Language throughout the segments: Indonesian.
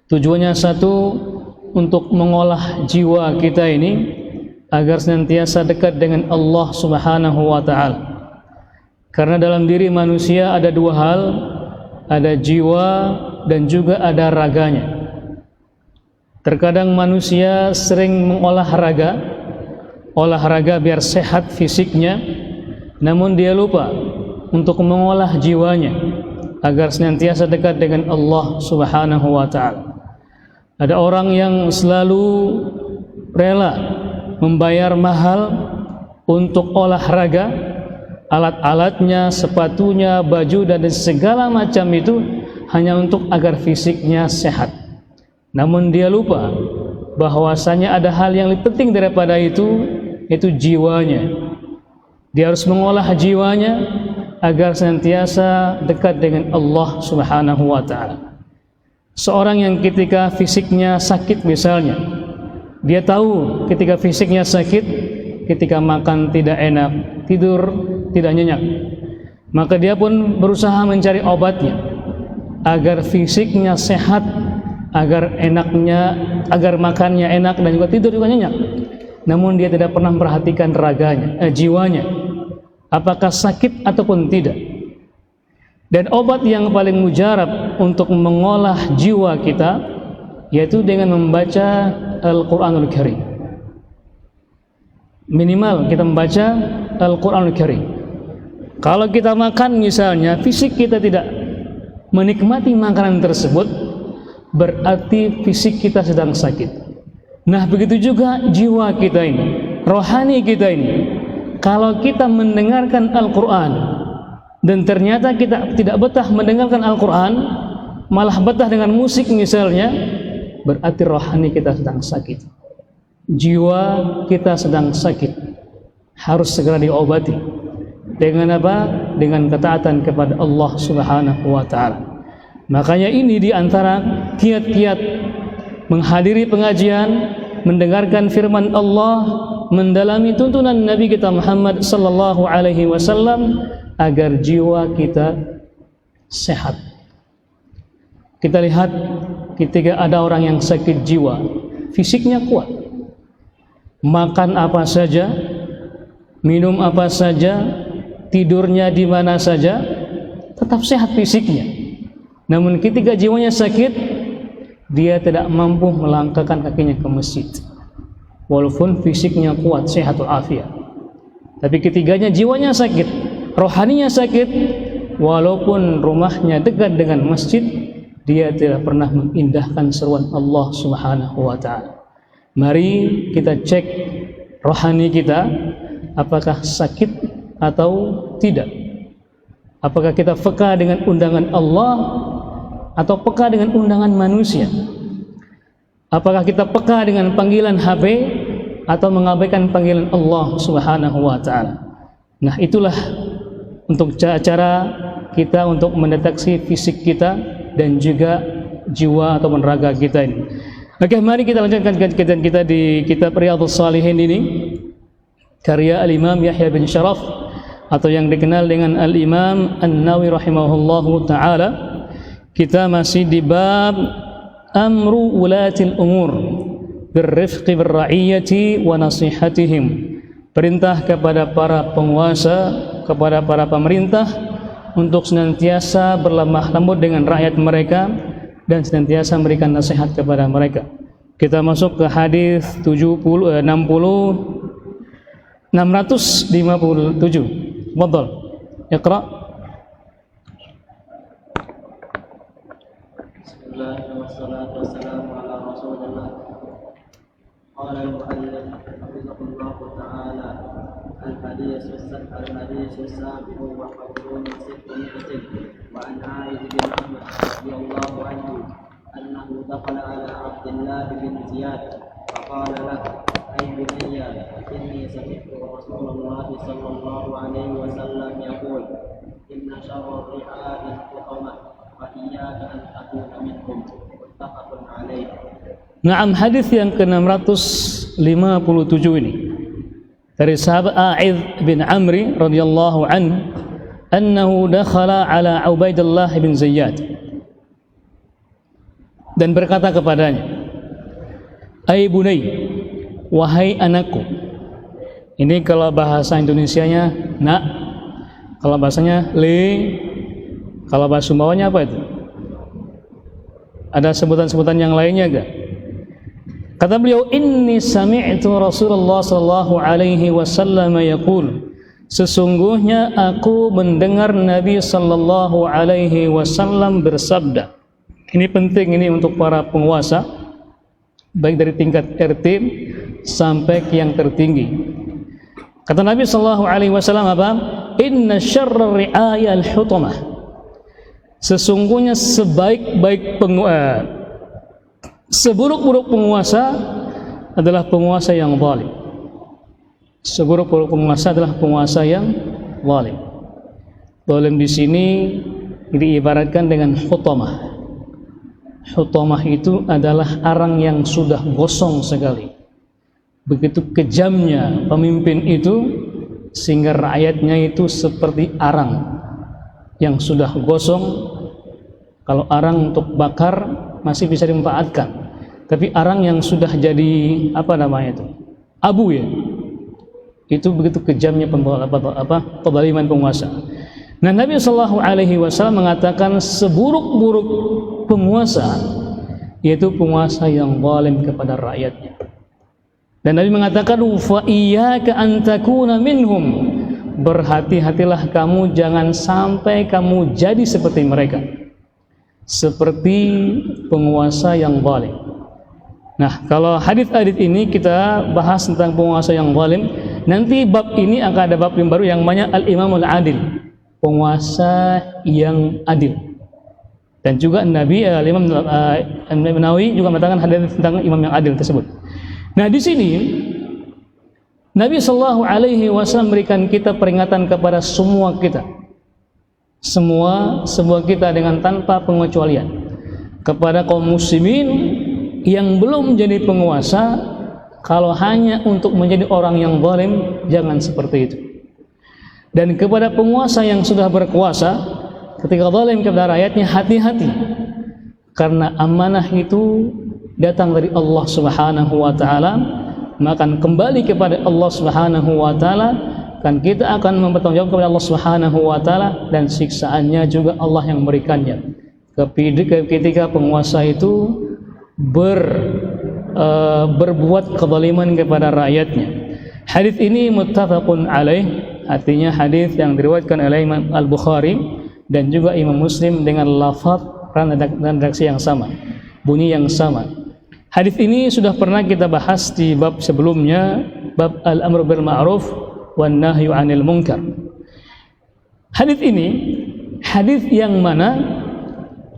Tujuannya satu, untuk mengolah jiwa kita ini agar senantiasa dekat dengan Allah Subhanahu wa ta'ala. Karena dalam diri manusia ada dua hal, ada jiwa dan juga ada raganya. Terkadang manusia sering olahraga biar sehat fisiknya, namun dia lupa untuk mengolah jiwanya agar senantiasa dekat dengan Allah Subhanahu wa ta'ala. Ada orang yang selalu rela membayar mahal untuk olahraga, alat-alatnya, sepatunya, baju dan segala macam itu hanya untuk agar fisiknya sehat. Namun dia lupa bahwasanya ada hal yang lebih penting daripada itu, yaitu jiwanya. Dia harus mengolah jiwanya agar senantiasa dekat dengan Allah Subhanahu wa ta'ala. Seorang yang ketika fisiknya sakit misalnya, dia tahu ketika fisiknya sakit, ketika makan tidak enak, tidur tidak nyenyak, maka dia pun berusaha mencari obatnya agar fisiknya sehat, agar makannya enak dan juga tidur juga nyenyak. Namun dia tidak pernah memperhatikan jiwanya, apakah sakit ataupun tidak. Dan obat yang paling mujarab untuk mengolah jiwa kita yaitu dengan membaca Al-Quranul Karim. Minimal kita membaca Al-Quranul Karim. Kalau kita makan misalnya, fisik kita tidak menikmati makanan tersebut, berarti fisik kita sedang sakit. Nah, begitu juga jiwa kita ini, rohani kita ini. Kalau kita mendengarkan Al-Quran dan ternyata kita tidak betah mendengarkan Al-Quran, malah betah dengan musik misalnya, berarti rohani kita sedang sakit, jiwa kita sedang sakit, harus segera diobati. Dengan apa? Dengan ketaatan kepada Allah Subhanahu wa ta'ala. Makanya ini diantara kiat-kiat menghadiri pengajian, mendengarkan firman Allah, mendalami tuntunan Nabi kita Muhammad sallallahu alaihi wasallam agar jiwa kita sehat. Kita lihat ketika ada orang yang sakit jiwa, fisiknya kuat, makan apa saja, minum apa saja, tidurnya di mana saja, tetap sehat fisiknya. Namun ketika jiwanya sakit, dia tidak mampu melangkahkan kakinya ke masjid, walaupun fisiknya kuat, sehat walafiat. Tapi ketiganya jiwanya sakit, rohaninya sakit, walaupun rumahnya dekat dengan masjid, dia tidak pernah mengindahkan seruan Allah Subhanahu wa ta'ala. Mari kita cek rohani kita, apakah sakit atau tidak. Apakah kita peka dengan undangan Allah atau peka dengan undangan manusia? Apakah kita peka dengan panggilan HP atau mengabaikan panggilan Allah Subhanahu wa ta'ala? Nah, itulah untuk cara kita untuk mendeteksi fisik kita dan juga jiwa atau raga kita ini. Oke, mari kita lanjutkan kajian kita di kitab Riyadhus Shalihin ini, karya Al-Imam Yahya bin Sharaf atau yang dikenal dengan Al-Imam An-Nawawi rahimahullahu ta'ala. Kita masih di bab amru ulatil umur birrifqi birra'iyati wa nasihatihim. Perintah kepada para penguasa, kepada para pemerintah untuk senantiasa berlemah lembut dengan rakyat mereka dan senantiasa memberikan nasihat kepada mereka. Kita masuk ke hadis 657. Fadhal. Iqra. Bismillahirrahmanirrahim. Wassalatu wassalamu ala Rasulillah. Qala al-muallif hafizahullah ta'ala al-hadis as-sabi'u wa qawlun sittin wa an A'idh bin Amr radhiyallahu anhu annahu dakhala ala Abdullah bin Ziyad faqala lahu ay bunayya inni sami'tu Rasulullah sallallahu alaihi wasallam yaqul inna syarra ri'a'i al-qawma wa iyyaka an takuna minhum muttafaqun alaih. Naam, hadis yang ke-657 ini dari sahabat A'idh bin Amr radhiyallahu anhu annahu dakhala ala Ubaidillah bin Ziyad. dan berkata kepadanya, "Ai bunai, wahai anakku." Ini kalau bahasa Indonesianya nak, kalau bahasanya le, kalau bahasa Sumbawanya apa itu? Ada sebutan-sebutan yang lainnya enggak? Kata beliau, "Inni sami'tu Rasulullah sallallahu alaihi wasallam yaqul." Sesungguhnya aku mendengar Nabi sallallahu alaihi wasallam bersabda. Ini penting ini untuk para penguasa, baik dari tingkat RT sampai ke yang tertinggi. Kata Nabi sallallahu alaihi wasallam apa? Inna syarrar ri'aya al-hutamah. Sesungguhnya seburuk-buruk penguasa adalah penguasa yang zalim. Seburuk-buruk penguasa adalah penguasa yang zalim. Zalim di sini diibaratkan dengan hutamah. Hutamah itu adalah arang yang sudah gosong sekali. Begitu kejamnya pemimpin itu sehingga rakyatnya itu seperti arang yang sudah gosong. Kalau arang untuk bakar masih bisa dimanfaatkan, tapi arang yang sudah jadi abu ya, itu begitu kejamnya kezaliman penguasa. Nah, Nabi sallallahu alaihi wasallam mengatakan seburuk-buruk penguasa yaitu penguasa yang zalim kepada rakyatnya. Dan Nabi mengatakan, "Fa iyyaka an takuna minhum." Berhati-hatilah kamu jangan sampai kamu jadi seperti mereka. Seperti penguasa yang zalim. Nah, kalau hadis-hadis ini kita bahas tentang penguasa yang zalim, nanti bab ini akan ada bab yang baru yang namanya al-imamul adil, penguasa yang adil. Dan juga Imam Nawawi juga mengatakan hadis tentang imam yang adil tersebut. Nah, di sini Nabi sallallahu alaihi wasallam memberikan kita peringatan kepada semua kita. Semua kita dengan tanpa pengecualian. Kepada kaum muslimin yang belum menjadi penguasa, kalau hanya untuk menjadi orang yang zalim, jangan seperti itu. Dan kepada penguasa yang sudah berkuasa, ketika zalim kepada rakyatnya, hati-hati. Karena amanah itu datang dari Allah Subhanahu wa taala, maka kembali kepada Allah Subhanahu wa taala, kan kita akan mempertanggungjawabkan kepada Allah Subhanahu wa taala, dan siksaannya juga Allah yang memberikannya. Ketika penguasa itu berbuat kezaliman kepada rakyatnya. Hadis ini muttafaqun alaih, artinya hadis yang diriwayatkan oleh Imam Al-Bukhari dan juga Imam Muslim dengan lafaz dan redaksi yang sama, bunyi yang sama. Hadis ini sudah pernah kita bahas di bab sebelumnya, bab al-amru bil ma'ruf wan nahyu 'anil munkar. Hadis ini hadis yang mana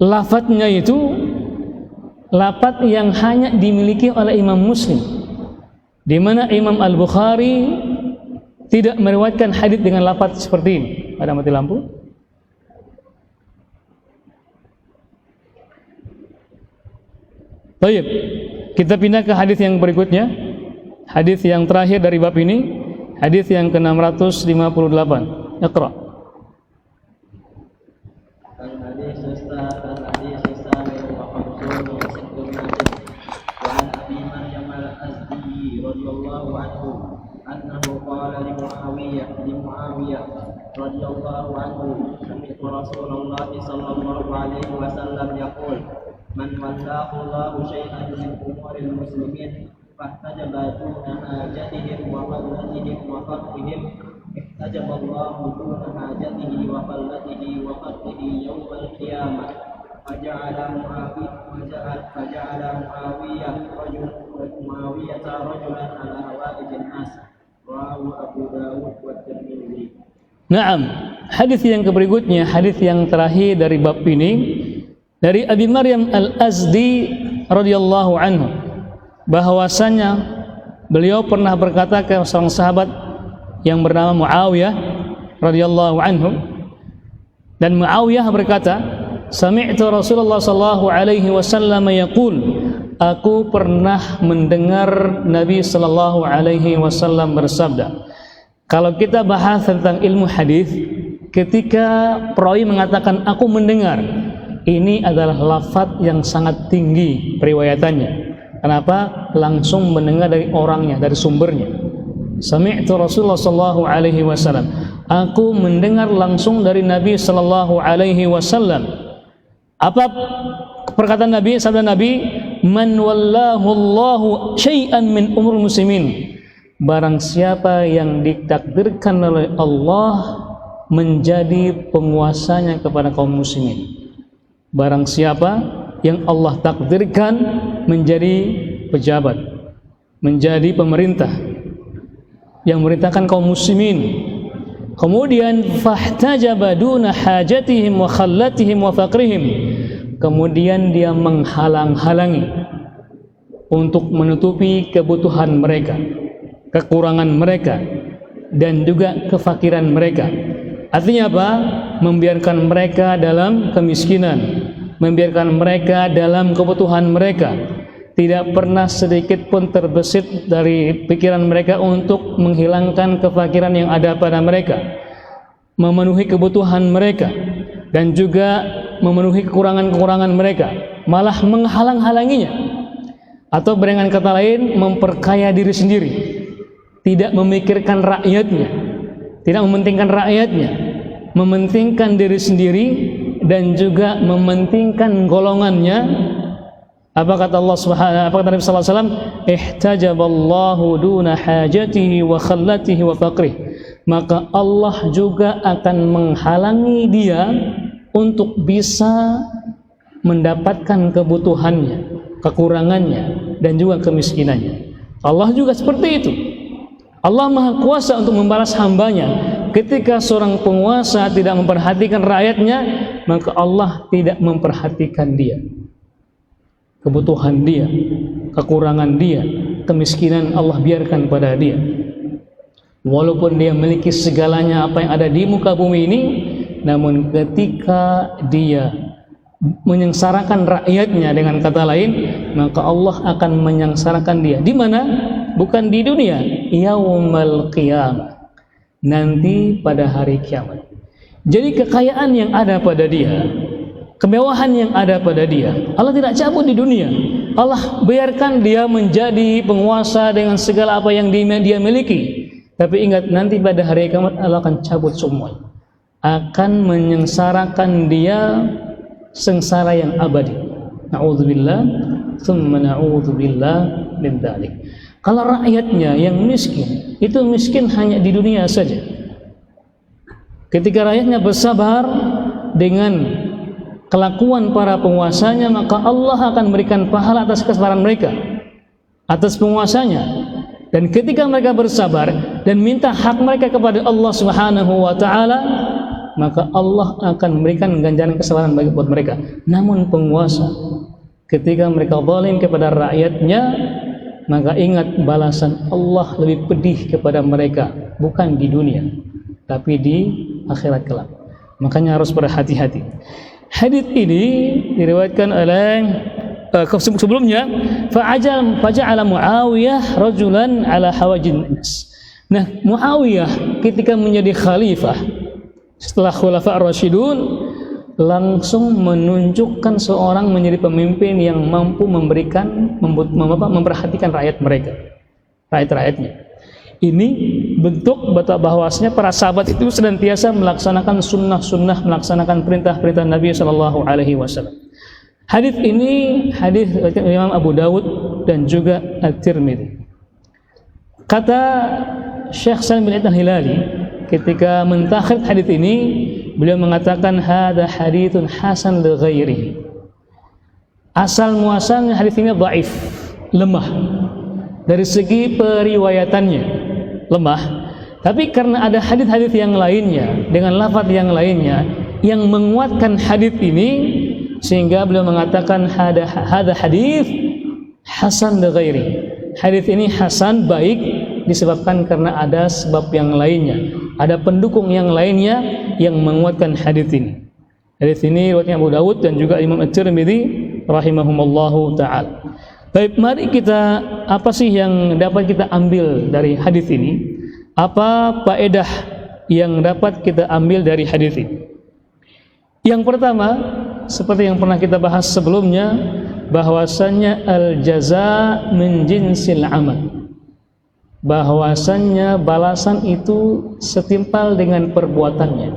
lafadznya itu lafadz yang hanya dimiliki oleh Imam Muslim, di mana Imam Al-Bukhari tidak meriwayatkan hadis dengan lafadz seperti ini. Ada mati lampu? Baik, kita pindah ke hadis yang berikutnya. Hadis yang terakhir dari bab ini, hadis yang ke-658. Iqra. رضي الله عنه سمعت رسول الله صلى الله عليه وسلم يقول من ولاه الله شيئا من أمور المسلمين فاحتجب دون حاجتهم وقلتهم وفقرهم احتجب الله دون حاجته وقلته وفقره يوم القيامة فجعل معاوية رجلا على هوائج الناس رواه أبو داود والترمذي. Naam, hadis yang berikutnya, hadis yang terakhir dari bab ini dari Abi Maryam Al-Azdi radhiyallahu anhu, bahwasanya beliau pernah berkata ke seorang sahabat yang bernama Muawiyah radhiyallahu anhu, dan Muawiyah berkata, "Sami'tu Rasulullah sallallahu alaihi wasallam yaqul." Aku pernah mendengar Nabi sallallahu alaihi wasallam bersabda. Kalau kita bahas tentang ilmu hadis, ketika perawi mengatakan aku mendengar, ini adalah lafaz yang sangat tinggi periwayatannya. Kenapa? Langsung mendengar dari orangnya, dari sumbernya. Sami'tu Rasulullah sallallahu alaihi wasallam. Aku mendengar langsung dari Nabi sallallahu alaihi wasallam. Apa perkataan Nabi, sabda Nabi? Man wallahu Allahu syai'an min umur muslimin. Barang siapa yang ditakdirkan oleh Allah menjadi penguasanya kepada kaum muslimin. Barang siapa yang Allah takdirkan menjadi pejabat, menjadi pemerintah yang memerintahkan kaum muslimin, kemudian fahtajaba duna hajatihim wa khallatihim wa faqrihim, kemudian dia menghalang-halangi untuk menutupi kebutuhan mereka, kekurangan mereka, dan juga kefakiran mereka. Artinya apa? Membiarkan mereka dalam kemiskinan, membiarkan mereka dalam kebutuhan mereka, tidak pernah sedikit pun terbesit dari pikiran mereka untuk menghilangkan kefakiran yang ada pada mereka, memenuhi kebutuhan mereka, dan juga memenuhi kekurangan-kekurangan mereka, malah menghalang-halanginya. Atau dengan kata lain, memperkaya diri sendiri, tidak memikirkan rakyatnya, tidak mementingkan rakyatnya, mementingkan diri sendiri dan juga mementingkan golongannya. Apa kata Allah Subhanahu, apa kata Nabi sallallahu alaihi wasallam? Ihtajaballahu duna hajatihi wa khallatihi wa faqrih. Maka Allah juga akan menghalangi dia untuk bisa mendapatkan kebutuhannya, kekurangannya, dan juga kemiskinannya. Allah juga seperti itu. Allah Maha Kuasa untuk membalas hambanya. Ketika seorang penguasa tidak memperhatikan rakyatnya, maka Allah tidak memperhatikan dia, kebutuhan dia, kekurangan dia, kemiskinan Allah biarkan pada dia. Walaupun dia memiliki segalanya apa yang ada di muka bumi ini, namun ketika dia menyengsarakan rakyatnya, dengan kata lain, maka Allah akan menyengsarakan dia. Di mana? Bukan di dunia, yaumal qiyamah, nanti pada hari kiamat. Jadi kekayaan yang ada pada dia, kemewahan yang ada pada dia, Allah tidak cabut di dunia. Allah biarkan dia menjadi penguasa dengan segala apa yang dia miliki. Tapi ingat, nanti pada hari kiamat Allah akan cabut semua, akan menyengsarakan dia sengsara yang abadi. Na'udzubillah, thumma na'udzubillah min dzalik. Kalau rakyatnya yang miskin, itu miskin hanya di dunia saja. Ketika rakyatnya bersabar dengan kelakuan para penguasanya, maka Allah akan memberikan pahala atas kesabaran mereka, atas penguasanya. Dan ketika mereka bersabar dan minta hak mereka kepada Allah Subhanahu wa ta'ala, maka Allah akan memberikan ganjaran kesabaran bagi buat mereka. Namun penguasa, ketika mereka zalim kepada rakyatnya, maka ingat, balasan Allah lebih pedih kepada mereka, bukan di dunia, tapi di akhirat kelak. Makanya harus berhati-hati. Hadits ini diriwayatkan oleh sebelumnya, faja'ala Muawiyah rajulan ala hawajin nas. Nah, Muawiyah ketika menjadi khalifah setelah Khulafa ar-Rasyidun, langsung menunjukkan seorang menjadi pemimpin yang mampu memperhatikan rakyat mereka, rakyat-rakyatnya. Ini bentuk bahwasanya para sahabat itu senantiasa melaksanakan sunnah-sunnah, melaksanakan perintah-perintah Nabi Shallallahu Alaihi Wasallam. Hadits ini hadits Imam Abu Dawud dan juga At-Tirmidzi. Kata Syekh Salim bin Al-Hilali ketika mentakhir hadits ini, beliau mengatakan hadza haditsun hasan li ghairihi. Asal muasalnya hadits ini dhaif, lemah. Dari segi periwayatannya lemah, tapi karena ada hadits-hadits yang lainnya dengan lafaz yang lainnya yang menguatkan hadits ini, sehingga beliau mengatakan hadza hadits hasan li ghairihi. Hadits ini hasan, baik, disebabkan karena ada sebab yang lainnya, ada pendukung yang lainnya yang menguatkan hadits ini. Hadits ini riwayatnya Abu Dawud dan juga Imam At-Tirmidzi rahimahumallahu taala. Baik, mari kita, apa sih yang dapat kita ambil dari hadits ini? Apa faedah yang dapat kita ambil dari hadits ini? Yang pertama, seperti yang pernah kita bahas sebelumnya, bahwasannya al-jaza min jinsil amal, bahwasannya balasan itu setimpal dengan perbuatannya.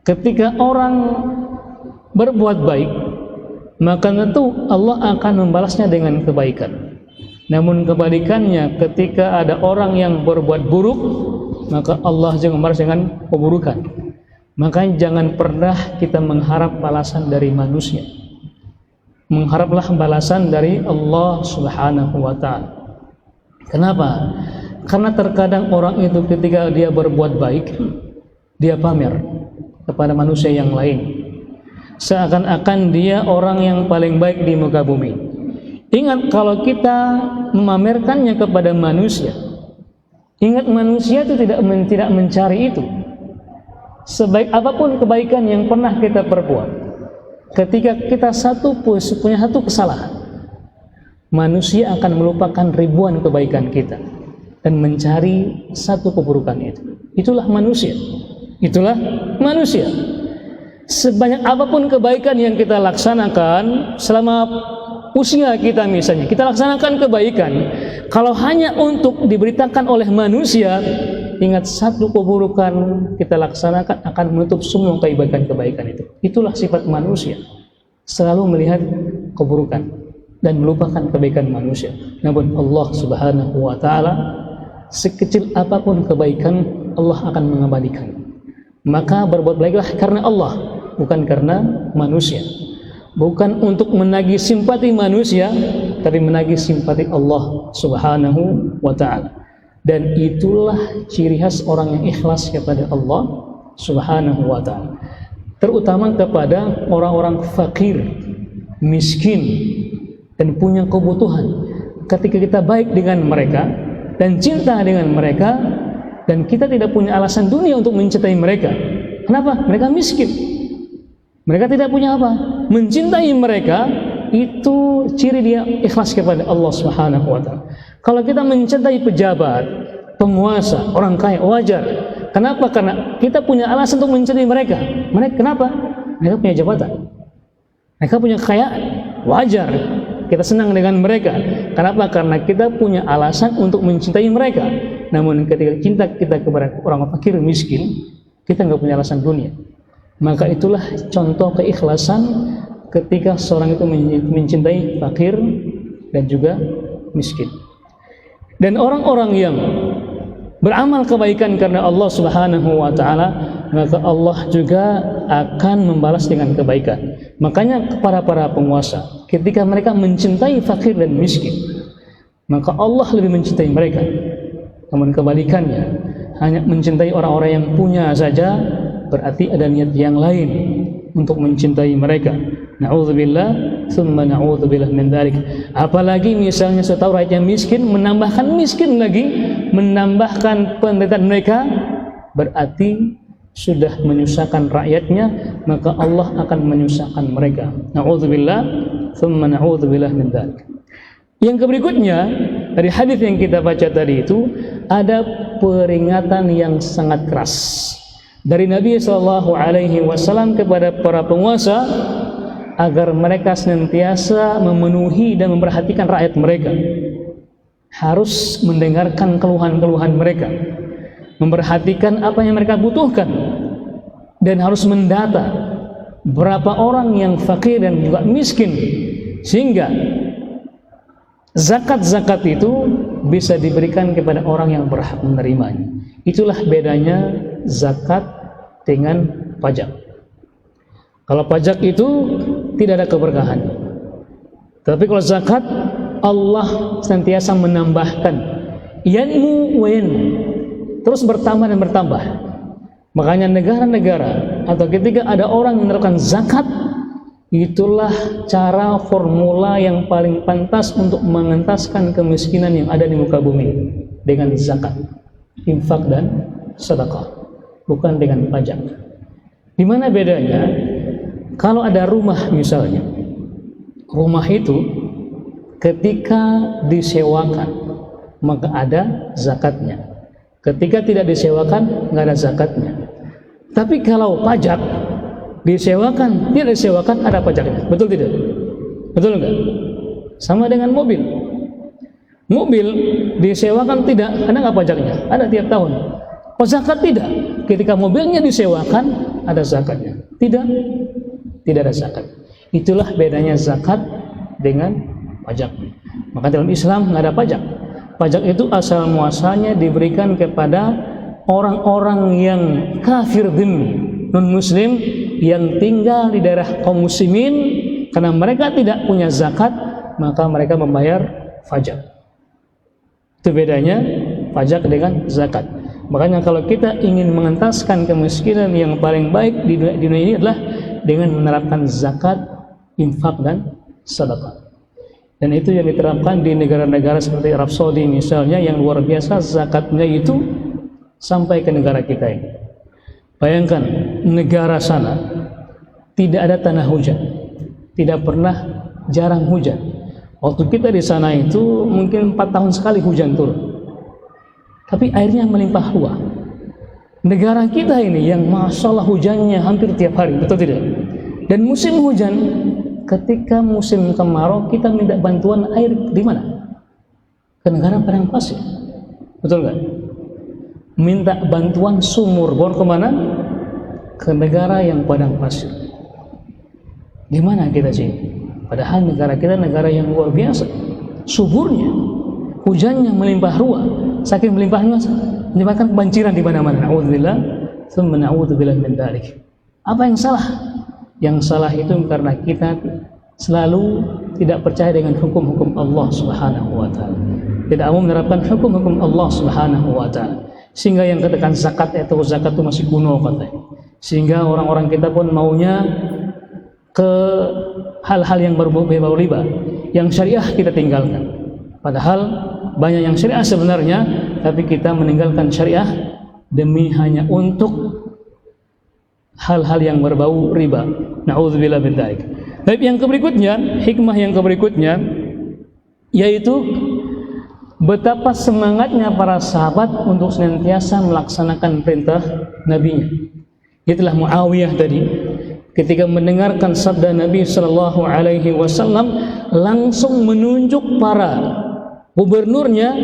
Ketika orang berbuat baik, maka tentu Allah akan membalasnya dengan kebaikan. Namun kebalikannya, ketika ada orang yang berbuat buruk, maka Allah juga membalas dengan keburukan. Makanya jangan pernah kita mengharap balasan dari manusia. Mengharaplah balasan dari Allah Subhanahu wa ta'ala. Kenapa? Karena terkadang orang itu ketika dia berbuat baik, dia pamer kepada manusia yang lain, seakan-akan dia orang yang paling baik di muka bumi. Ingat, kalau kita memamerkannya kepada manusia, ingat manusia itu tidak mencari itu. Sebaik apapun kebaikan yang pernah kita perbuat, ketika kita punya satu kesalahan, manusia akan melupakan ribuan kebaikan kita dan mencari satu keburukan itu. Itulah manusia. Itulah manusia. Sebanyak apapun kebaikan yang kita laksanakan selama usia kita, misalnya kita laksanakan kebaikan, kalau hanya untuk diberitakan oleh manusia, ingat satu keburukan kita laksanakan akan menutup semua kebaikan-kebaikan itu. Itulah sifat manusia, selalu melihat keburukan dan melupakan kebaikan manusia. Namun Allah Subhanahu wa ta'ala, sekecil apapun kebaikan, Allah akan mengabadikan. Maka berbuat baiklah karena Allah, bukan karena manusia. Bukan untuk menagih simpati manusia, tapi menagih simpati Allah Subhanahu wa ta'ala. Dan itulah ciri khas orang yang ikhlas kepada Allah Subhanahu wa ta'ala, terutama kepada orang-orang fakir, miskin, dan punya kebutuhan. Ketika kita baik dengan mereka dan cinta dengan mereka, dan kita tidak punya alasan dunia untuk mencintai mereka. Kenapa? Mereka miskin, mereka tidak punya apa, mencintai mereka, itu ciri dia ikhlas kepada Allah Subhanahu wa ta'ala. Kalau kita mencintai pejabat, penguasa, orang kaya, wajar. Kenapa? Karena kita punya alasan untuk mencintai mereka. Mereka kenapa? Mereka punya jabatan, mereka punya kekayaan, wajar kita senang dengan mereka. Kenapa? Karena kita punya alasan untuk mencintai mereka. Namun ketika cinta kita kepada orang fakir miskin, kita nggak punya alasan dunia. Maka itulah contoh keikhlasan ketika seorang itu mencintai fakir dan juga miskin. Dan orang-orang yang beramal kebaikan karena Allah Subhanahu wa ta'ala, maka Allah juga akan membalas dengan kebaikan. Makanya kepada para penguasa, ketika mereka mencintai fakir dan miskin, maka Allah lebih mencintai mereka. Namun kebalikannya, hanya mencintai orang-orang yang punya saja, berarti ada niat yang lain untuk mencintai mereka. Na'udzubillah, thumma na'udzubillah min dzalik. Apalagi misalnya setahu rakyat yang miskin, menambahkan miskin lagi, menambahkan penderitaan mereka, berarti sudah menyusahkan rakyatnya, maka Allah akan menyusahkan mereka. Na'udzubillah, thumma na'udzubillah min dzalik. Yang berikutnya, dari hadis yang kita baca tadi itu, ada peringatan yang sangat keras dari Nabi SAW kepada para penguasa agar mereka senantiasa memenuhi dan memperhatikan rakyat mereka. Harus mendengarkan keluhan-keluhan mereka, memperhatikan apa yang mereka butuhkan, dan harus mendata berapa orang yang fakir dan juga miskin, sehingga zakat-zakat itu bisa diberikan kepada orang yang berhak menerimanya. Itulah bedanya zakat dengan pajak. Kalau pajak itu tidak ada keberkahan, tapi kalau zakat, Allah senantiasa menambahkan, yanmu wa yanmu, terus bertambah dan bertambah. Makanya negara-negara atau ketika ada orang menerapkan zakat, itulah cara formula yang paling pantas untuk mengentaskan kemiskinan yang ada di muka bumi, dengan zakat, infak dan sedekah, bukan dengan pajak. Di mana bedanya? Kalau ada rumah misalnya, rumah itu ketika disewakan maka ada zakatnya, ketika tidak disewakan nggak ada zakatnya. Tapi kalau pajak, disewakan, tidak disewakan ada pajaknya. Betul tidak? Betul enggak? Sama dengan mobil. Mobil disewakan tidak, ada nggak pajaknya? Ada tiap tahun. Oh, zakat tidak. Ketika mobilnya disewakan, ada zakatnya. Tidak, tidak ada zakat. Itulah bedanya zakat dengan pajak. Maka dalam Islam nggak ada pajak. Pajak itu asal muasalnya diberikan kepada orang-orang yang kafir dhimmi, non-muslim, yang tinggal di daerah kaum muslimin. Karena mereka tidak punya zakat, maka mereka membayar pajak. Itu bedanya pajak dengan zakat. Makanya kalau kita ingin mengentaskan kemiskinan, yang paling baik di dunia ini adalah dengan menerapkan zakat, infak, dan sedekah. Dan itu yang diterapkan di negara-negara seperti Arab Saudi misalnya, yang luar biasa zakatnya itu sampai ke negara kita ini. Bayangkan, negara sana tidak ada tanah hujan, tidak pernah, jarang hujan. Waktu kita di sana itu mungkin 4 tahun sekali hujan turun, tapi airnya melimpah ruah. Negara kita ini yang masya Allah hujannya hampir tiap hari, betul tidak? Dan musim hujan, ketika musim kemarau kita minta bantuan air di mana? Ke negara padang pasir, betul nggak? Minta bantuan sumur bor kemana? Ke negara yang padang pasir. Gimana kita sih? Padahal negara kita negara yang luar biasa, suburnya, hujannya melimpah ruah, saking melimpahnya menyebabkan kebanjiran di mana-mana. Na'udzubillah, tsumma na'udzubillah min dzalik. Apa yang salah? Yang salah itu karena kita selalu tidak percaya dengan hukum-hukum Allah Subhanahu wa taala. Tidak mau menerapkan hukum-hukum Allah Subhanahu wa taala. Sehingga yang katakan zakat itu masih kuno katanya. Sehingga orang-orang kita pun maunya ke hal-hal yang berbau riba, yang syariah kita tinggalkan. Padahal banyak yang syariah sebenarnya, tapi kita meninggalkan syariah demi hanya untuk hal-hal yang berbau riba. Na'udzubillah min dzalik. Tapi yang berikutnya, hikmah yang berikutnya, yaitu betapa semangatnya para sahabat untuk senantiasa melaksanakan perintah nabinya. Itulah Muawiyah tadi, ketika mendengarkan sabda Nabi Sallallahu Alaihi Wasallam, langsung menunjuk para gubernurnya,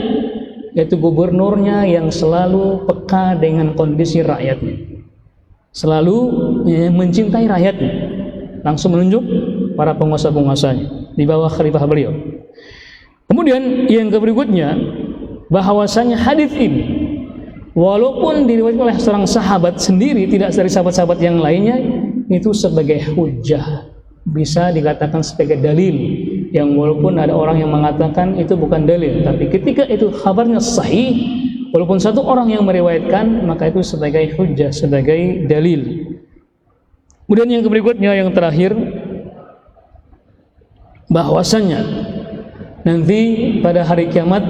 yaitu gubernurnya yang selalu peka dengan kondisi rakyatnya, selalu mencintai rakyatnya, langsung menunjuk para penguasa-penguasanya di bawah khalifah beliau. Kemudian yang berikutnya, bahwasanya hadis ini walaupun diriwayatkan oleh seorang sahabat sendiri, tidak dari sahabat-sahabat yang lainnya, itu sebagai hujjah, bisa dikatakan sebagai dalil, yang walaupun ada orang yang mengatakan itu bukan dalil, tapi ketika itu kabarnya sahih, walaupun satu orang yang meriwayatkan, maka itu sebagai hujjah, sebagai dalil. Kemudian yang berikutnya, yang terakhir, bahwasanya nanti pada hari kiamat,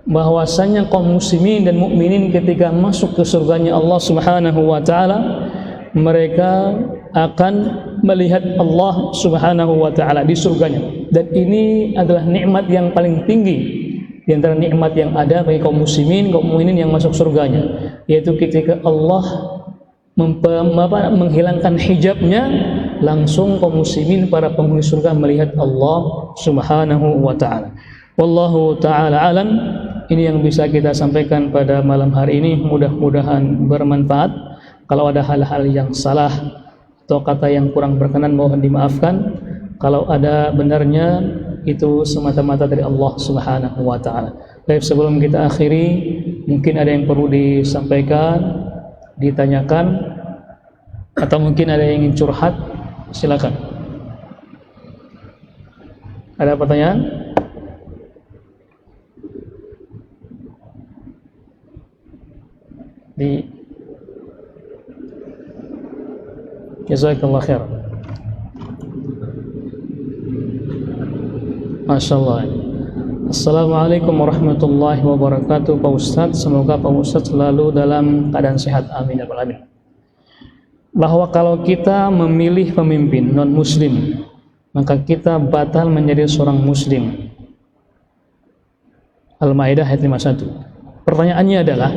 bahwasanya kaum muslimin dan mukminin ketika masuk ke surganya Allah Subhanahu wa taala, mereka akan melihat Allah Subhanahu wa taala di surganya. Dan ini adalah nikmat yang paling tinggi di antara nikmat yang ada bagi kaum muslimin, kaum mukminin yang masuk surganya, yaitu ketika Allah menghilangkan hijabnya, langsung kaum muslimin, para penghuni surga, melihat Allah Subhanahu wa taala. Wallahu taala alam. Ini yang bisa kita sampaikan pada malam hari ini, mudah-mudahan bermanfaat. Kalau ada hal-hal yang salah atau kata yang kurang berkenan, mohon dimaafkan. Kalau ada benarnya, itu semata-mata dari Allah Subhanahu wa taala. Baik, sebelum kita akhiri, mungkin ada yang perlu disampaikan, ditanyakan, atau mungkin ada yang ingin curhat, silakan. Ada pertanyaan? Jazakallah khair. Masya Allah. Assalamualaikum warahmatullahi wabarakatuh. Pak Ustadz, semoga Pak Ustadz selalu dalam keadaan sehat, amin ya rabbal alamin. Bahwa kalau kita memilih pemimpin non muslim, maka kita batal menjadi seorang muslim. Al-Maidah ayat 51. Pertanyaannya adalah,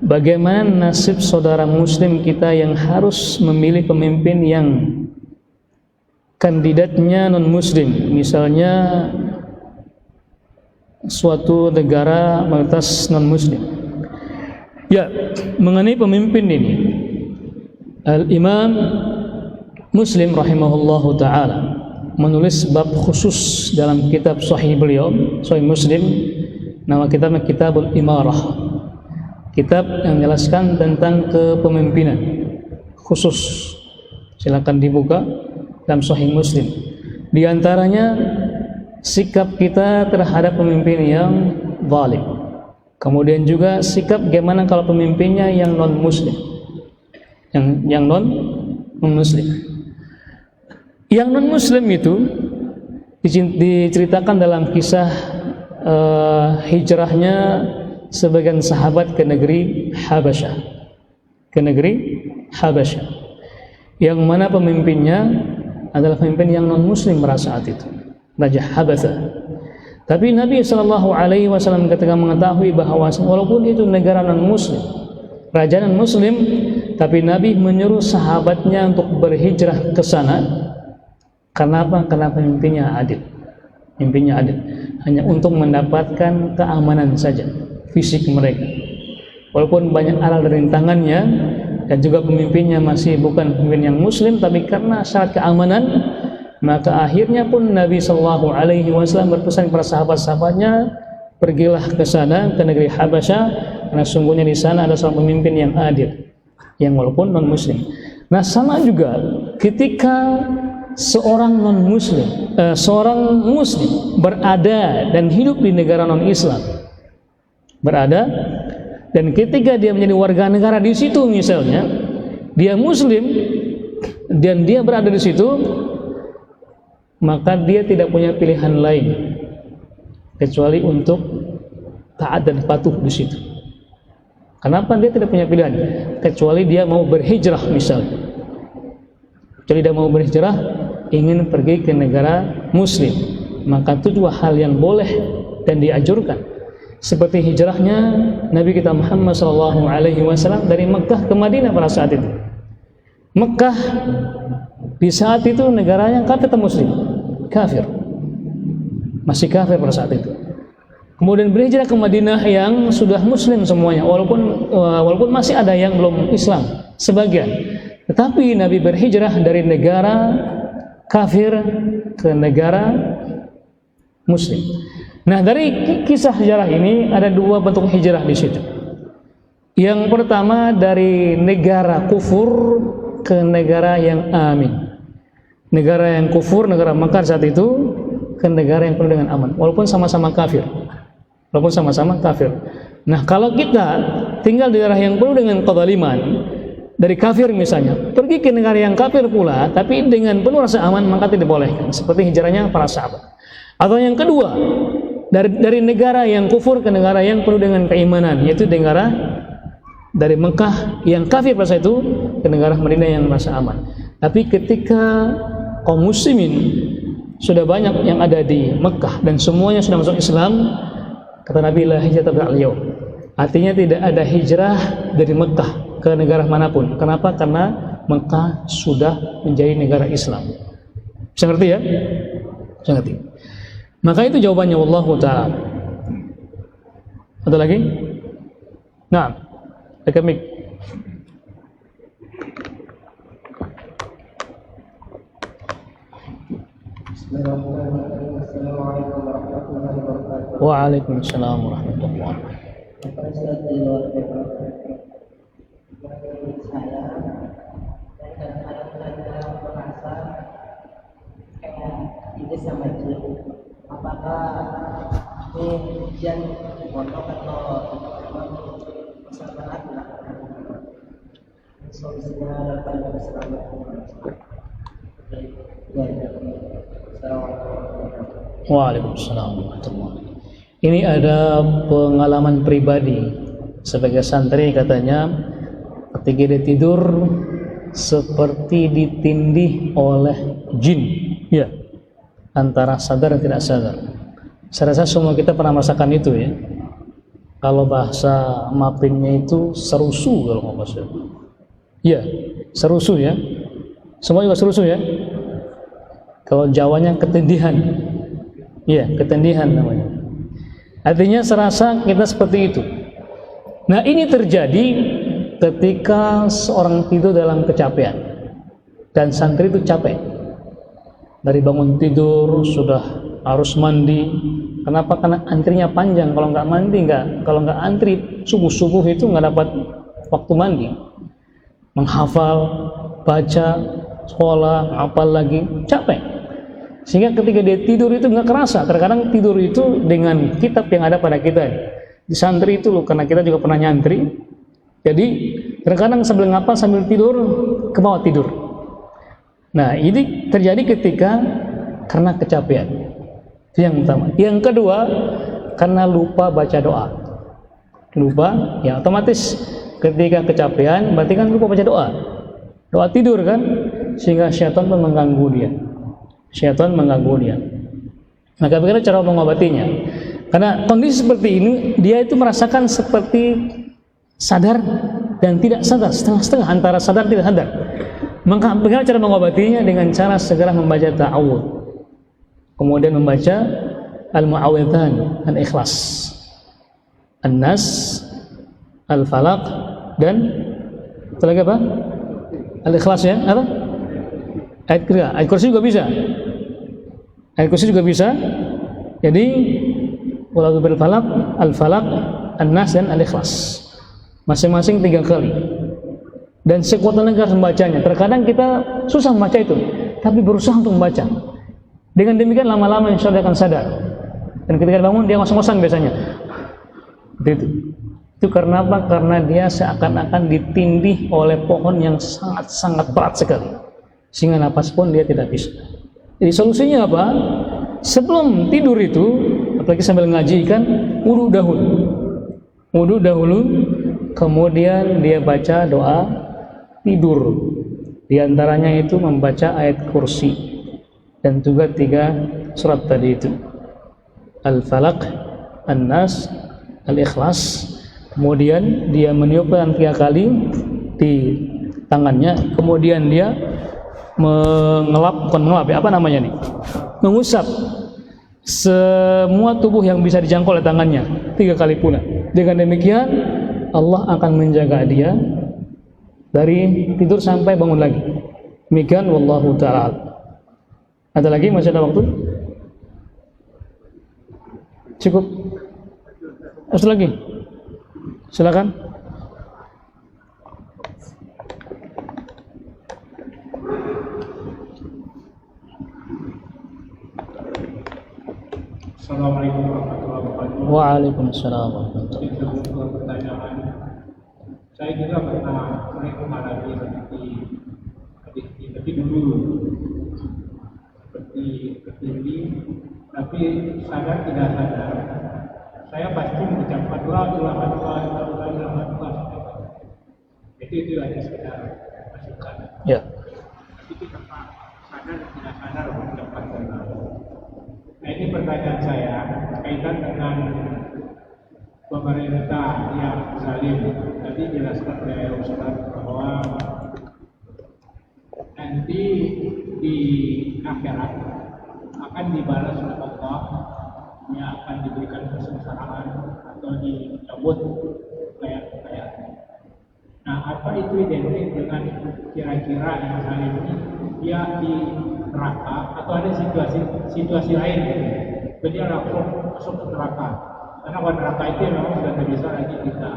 bagaimana nasib saudara muslim kita yang harus memilih pemimpin yang kandidatnya non-muslim, misalnya suatu negara mayoritas non-muslim. Ya, mengenai pemimpin ini, Al-Imam Muslim rahimahullahu ta'ala menulis bab khusus dalam kitab Sahih beliau, Sahih Muslim, nama kitabnya Kitabul Imarah, kitab yang menjelaskan tentang kepemimpinan khusus. Silakan dibuka dalam Sahih Muslim. Di antaranya sikap kita terhadap pemimpin yang zalim. Kemudian juga sikap bagaimana kalau pemimpinnya yang non-muslim. Yang non-muslim. Yang non-muslim itu diceritakan dalam kisah hijrahnya sebagian sahabat ke negeri Habasyah. Ke negeri Habasyah. Yang mana pemimpinnya adalah pemimpin yang non-muslim pada saat itu, Raja Habatha. Tapi Nabi SAW ketika mengetahui bahwa walaupun itu negara non-muslim, raja non-muslim, tapi Nabi menyuruh sahabatnya untuk berhijrah ke sana. Kenapa? Karena pemimpinnya adil. Pemimpinnya adil. Hanya untuk mendapatkan keamanan saja fisik mereka. Walaupun banyak alat rintangannya dan juga pemimpinnya masih bukan pemimpin yang muslim, tapi karena syarat keamanan, maka akhirnya pun Nabi SAW berpesan kepada sahabat-sahabatnya, pergilah ke sana, ke negeri Habasyah, karena sungguhnya di sana ada seorang pemimpin yang adil, yang walaupun non-muslim. Nah, sama juga ketika seorang non-muslim, seorang muslim berada dan hidup di negara non-Islam, berada dan ketika dia menjadi warga negara di situ, misalnya dia muslim dan dia berada di situ, maka dia tidak punya pilihan lain kecuali untuk taat dan patuh di situ. Kenapa dia tidak punya pilihan? Kecuali dia mau berhijrah misalnya. Kecuali dia mau berhijrah, ingin pergi ke negara muslim, maka itu juga hal yang boleh dan dianjurkan. Seperti hijrahnya Nabi kita Muhammad SAW dari Mekah ke Madinah pada saat itu. Mekah di saat itu negaranya kafir atau muslim? Kafir, masih kafir pada saat itu. Kemudian berhijrah ke Madinah yang sudah muslim semuanya, walaupun masih ada yang belum Islam sebagian. Tetapi Nabi berhijrah dari negara kafir ke negara muslim. Nah, dari kisah sejarah ini ada dua bentuk hijrah di situ. Yang pertama dari negara kufur ke negara yang amin. Negara yang kufur, negara Mekah saat itu, ke negara yang penuh dengan aman, walaupun sama-sama kafir. Walaupun sama-sama kafir. Nah, kalau kita tinggal di daerah yang penuh dengan kezaliman, dari kafir misalnya, pergi ke negara yang kafir pula, tapi dengan penuh rasa aman, maka tidak dibolehkan. Seperti hijrahnya para sahabat. Atau yang kedua, dari negara yang kufur ke negara yang penuh dengan keimanan, yaitu negara dari Mekah yang kafir pada saat itu ke negara Madinah yang merasa aman. Tapi ketika kaum muslimin sudah banyak yang ada di Mekah dan semuanya sudah masuk Islam, kata Nabi, la hijrata ba'dal yaum. Artinya tidak ada hijrah dari Mekah ke negara manapun. Kenapa? Karena Mekah sudah menjadi negara Islam. Bisa ngerti ya? Bisa ngerti. Maka itu jawabannya, wallahu ta'ala. Ada lagi? Nah, akademik. Waalaikumsalam warahmatullahi wabarakatuh. Apakah ini ujian pondok atau masyarakat solusinya pada masyarakat? Waalaikumsalam warahmatullahi wabarakatuh. Ini ada pengalaman pribadi sebagai santri, katanya ketika dia tidur seperti ditindih oleh jin, ya, antara sadar dan tidak sadar. Saya rasa semua kita pernah merasakan itu, ya. Kalau bahasa mappingnya itu serusu kalau nggak maksud. Iya, serusu ya. Semua juga serusu ya. Kalau Jawanya ketindihan. Iya, ketindihan namanya. Artinya serasa kita seperti itu. Nah, ini terjadi ketika seorang tidur dalam kecapean. Dan santri itu capek. Dari bangun tidur sudah harus mandi. Kenapa? Karena antrinya panjang. Kalau nggak mandi kalau nggak antri subuh itu nggak dapat waktu mandi. Menghafal, baca, sekolah, hafal lagi, capek. Sehingga ketika dia tidur itu nggak kerasa. Terkadang tidur itu dengan kitab yang ada pada kita. Di santri itu loh, karena kita juga pernah nyantri. Jadi terkadang sambil ngapal sambil tidur ke bawah tidur. Nah, ini terjadi karena kecapean. Itu yang pertama. Yang kedua, karena lupa baca doa. Lupa, ya otomatis ketika kecapean berarti kan lupa baca doa. Doa tidur kan, sehingga syaitan pun mengganggu dia. Maka bagaimana cara mengobatinya? Karena kondisi seperti ini, dia itu merasakan seperti sadar dan tidak sadar, setengah-setengah antara sadar dan tidak sadar. Maka bagaimana cara mengobatinya? Dengan cara segera membaca ta'awudz, kemudian membaca al-mu'awwidhan, al-ikhlas, an-nas, al-falaq, dan apa lagi apa? Al-ikhlas ya, apa? Ayat kursi juga bisa. Ayat kursi juga bisa. Jadi wala bil falaq, al-falaq, an-nas, dan al-ikhlas. Masing-masing 3 kali. Dan sekuat tenaga membacanya. Terkadang kita susah membaca itu, tapi berusaha untuk membaca. Dengan demikian lama-lama insya Allah akan sadar. Dan ketika bangun dia ngos-ngosan biasanya. Itu. Itu karena apa? Karena dia seakan-akan ditindih oleh pohon yang sangat-sangat berat sekali. Sehingga napas pun dia tidak bisa. Jadi solusinya apa? Sebelum tidur itu, apalagi sambil ngaji kan, wudu dahulu, kemudian dia baca doa tidur. Di antaranya itu membaca ayat kursi dan juga 3 surat tadi itu, Al-Falaq, An-Nas, Al-Ikhlas. Kemudian dia meniupkan 3 kali di tangannya, kemudian dia mengusap semua tubuh yang bisa dijangkau oleh tangannya 3 kali pula. Dengan demikian Allah akan menjaga dia dari tidur sampai bangun lagi. Demikian wallahu ta'ala. Ada lagi? Masih ada waktu? Cukup? Ada lagi? Silakan. Assalamualaikum warahmatullahi wabarakatuh. Waalaikumsalam warahmatullahi wabarakatuh. Sebuah pertanyaan. Saya juga pernah mengalami seperti dulu, seperti ini, tapi sadar tidak sadar. Saya pasti mengucapkan doa. Itu hanya sekedar masukan. Ya. Tapi kita sadar tidak sadar mengucapkan doa. Nah, ini pertanyaan saya kaitan dengan pemerintah yang zalim. Tadi jelaskan oleh Ustaz bahwa nanti di akhirat akan dibalas oleh Allah, yang akan diberikan kesengsaraan atau dicabut kekayaan. Nah, apa itu identik dengan kira-kira yang zalim ini? Dia di neraka atau ada situasi lain jadi dia langsung masuk ke neraka, karena kalau neraka itu memang sudah tidak bisa lagi kita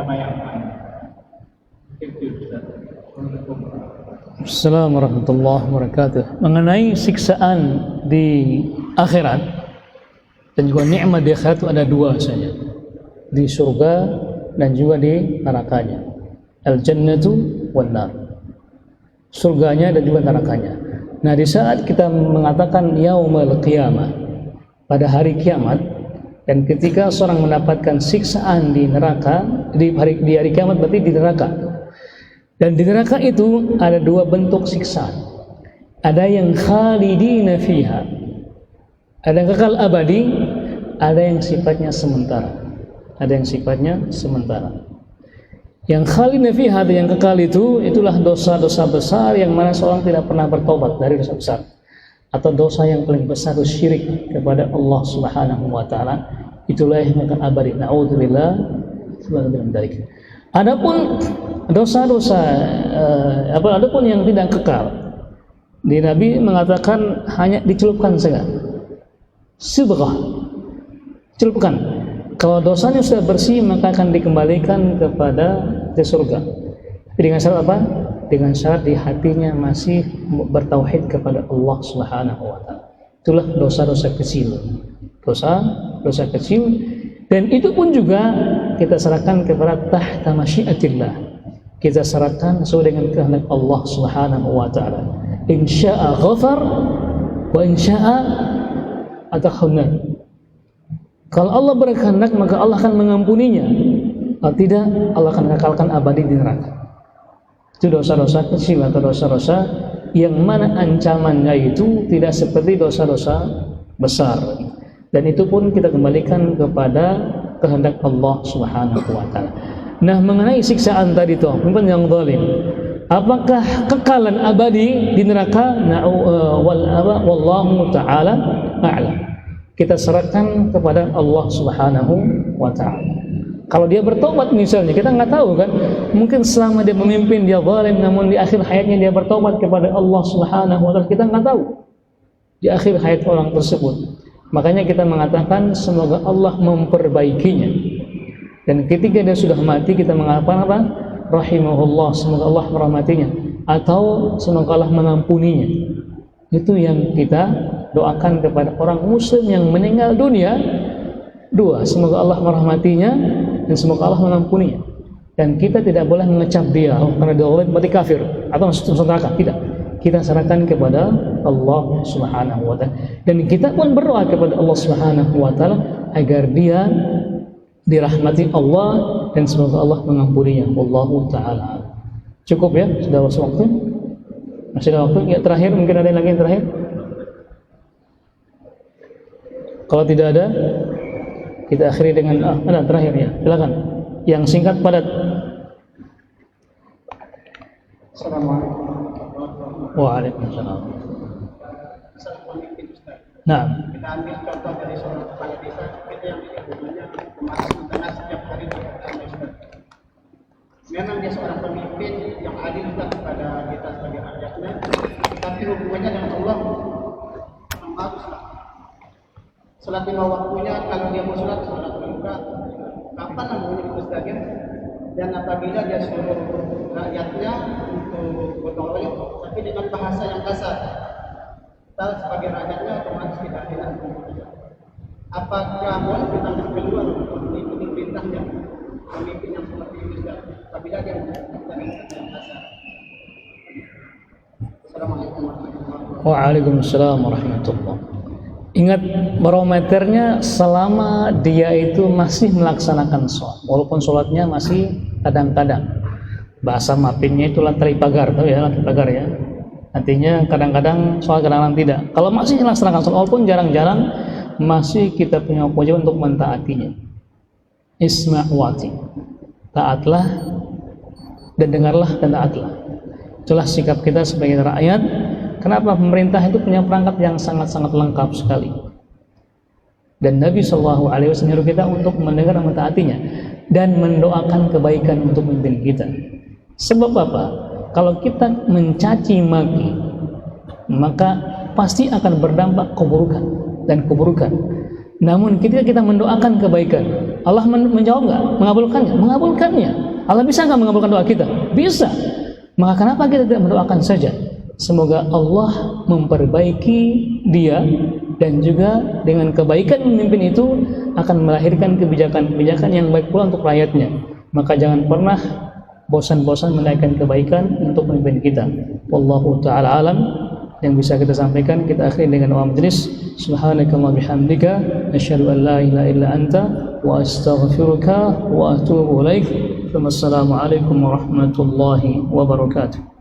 bayangkan. Assalamualaikum warahmatullahi wabarakatuh. Mengenai siksaan di akhirat dan juga nikmat di akhirat itu ada 2 saja, di surga dan juga di nerakanya. Al-jannatu wan nar, surganya dan juga nerakanya. Nah, di saat kita mengatakan yaumul qiyamah, pada hari kiamat, dan ketika seorang mendapatkan siksaan di neraka, di hari kiamat berarti di neraka. Dan di neraka itu ada 2 bentuk siksaan. Ada yang khalidina fiha, ada yang kekal abadi, ada yang sifatnya sementara. ada yang sifatnya sementara. Yang khalidina fiha, yang kekal itulah dosa-dosa besar yang mana seorang tidak pernah bertobat dari dosa besar, atau dosa yang paling besar itu syirik kepada Allah Subhanahu wa taala. Itulah yang akan abadi. Nauzubillah min dzalik. Adapun dosa-dosa adapun yang tidak kekal, di Nabi mengatakan hanya dicelupkan saja. Sibghah, celupkan. Kalau dosanya sudah bersih maka akan dikembalikan kepada surga. Dengan syarat apa? Dengan syarat di hatinya masih bertauhid kepada Allah Subhanahu wa taala. Itulah dosa-dosa kecil. Dosa kecil, dan itu pun juga kita serahkan kepada tahta masyiatillah. Kita serahkan sesuai dengan kehendak Allah Subhanahu wa taala. Insya'a ghafar wa insya'a atakhunna. Kalau Allah berkehendak maka Allah akan mengampuninya. Kalau tidak, Allah akan kekalkan abadi di neraka. Itu dosa-dosa kecil atau dosa-dosa yang mana ancamannya itu tidak seperti dosa-dosa besar. Dan itu pun kita kembalikan kepada kehendak Allah Subhanahu wa taala. Nah, mengenai siksaan tadi itu, pemimpin yang zalim, apakah kekalan abadi di neraka? Wallahu taala a'lam. Kita serahkan kepada Allah Subhanahu wa taala. Kalau dia bertobat misalnya, kita nggak tahu kan, mungkin selama dia memimpin dia zalim, namun di akhir hayatnya dia bertobat kepada Allah Subhanahu wa taala, kita nggak tahu di akhir hayat orang tersebut. Makanya kita mengatakan semoga Allah memperbaikinya. Dan ketika dia sudah mati kita mengatakan apa? Rahimahullah, semoga Allah merahmatinya, atau semoga Allah mengampuninya. Itu yang kita doakan kepada orang muslim yang meninggal dunia. Dua, semoga Allah merahmatinya dan semoga Allah mengampuninya. Dan kita tidak boleh mengecap dia karena dia berarti kafir atau masuk neraka. Tidak. Kita serahkan kepada Allah Subhanahu wa taala, dan kita pun berdoa kepada Allah Subhanahu wa taala agar dia dirahmati Allah dan semoga Allah mengampuninya. Wallahu taala. Cukup ya, sudah waktu. Masih ada waktu? Ya, terakhir mungkin ada lagi yang terakhir. Kalau tidak ada, kita akhiri dengan ada terakhir ya. Silakan. Yang singkat padat. Assalamualaikum. Waalaikumsalam. Nah, Kita ambil contoh dari seorang kepala desa kita yang hubungannya kemarin karena setiap hari berkata Ustaz. Memang dia seorang pemimpin yang adil juga kepada kita sebagai rakyatnya, tapi hubungannya dengan Allah memang baguslah. Salat 5 waktunya, kalau dia mau salat terbuka, kapan namanya Ustaz? Dan apabila dia suruh rakyatnya untuk gotong royong, tapi dengan bahasa yang kasar, kita sebagai rakyatnya otomatis tidak enak. Apakah boleh kita keluar untuk mengikuti perintahnya, pemimpin yang seperti ini juga, apabila dia dengan bahasa yang kasar? Assalamualaikum warahmatullahi wabarakatuh. waalaikumsalam warahmatullahi wabarakatuh. Ingat barometernya selama dia itu masih melaksanakan sholat, walaupun sholatnya masih kadang-kadang, bahasa mapinnya itu latri pagar, tahu ya latri pagar ya, artinya kadang-kadang sholat kadang-kadang tidak. Kalau masih melaksanakan sholat walaupun jarang-jarang, masih kita punya kewajiban untuk mentaatinya. Isma' wati, taatlah dan dengarlah dan taatlah. Itulah sikap kita sebagai rakyat. Kenapa? Pemerintah itu punya perangkat yang sangat-sangat lengkap sekali. Dan Nabi SAW menyuruh kita untuk mendengar dan mentaatinya dan mendoakan kebaikan untuk pemimpin kita. Sebab apa? Kalau kita mencaci maki, maka pasti akan berdampak keburukan dan keburukan. Namun ketika kita mendoakan kebaikan, Allah menjawab nggak? Mengabulkannya? Mengabulkannya. Allah bisa nggak mengabulkan doa kita? Bisa. Maka kenapa kita tidak mendoakan saja? Semoga Allah memperbaiki dia, dan juga dengan kebaikan memimpin itu akan melahirkan kebijakan-kebijakan yang baik pula untuk rakyatnya. Maka jangan pernah bosan-bosan menaikkan kebaikan untuk pemimpin kita. Wallahu ta'ala alam. Yang bisa kita sampaikan kita akhiri dengan doa majelis. Subhanakallahumma bihamdika asyhadu an la ilaha illa anta wa astaghfiruka wa atubu ilaik. Wassalamualaikum warahmatullahi wabarakatuh.